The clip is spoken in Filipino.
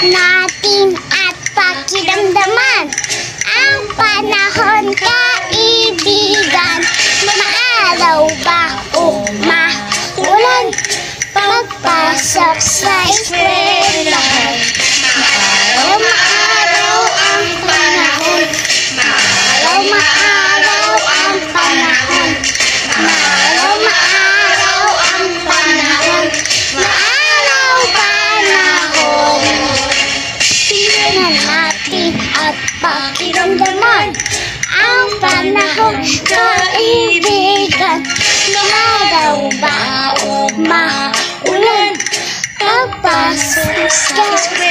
natin at pakiramdaman ang panahon, kaibigan. Maaraw ba o maulan, pagpasok sa eskwelahan. Maaraw ang panahon, maaraw ang panahon, maaraw ang panahon, panahon. Tingnan natin at pakiramdaman ang panahon, kaibigan. Maaraw ba o maulan, pagpasok sa eskwelahan.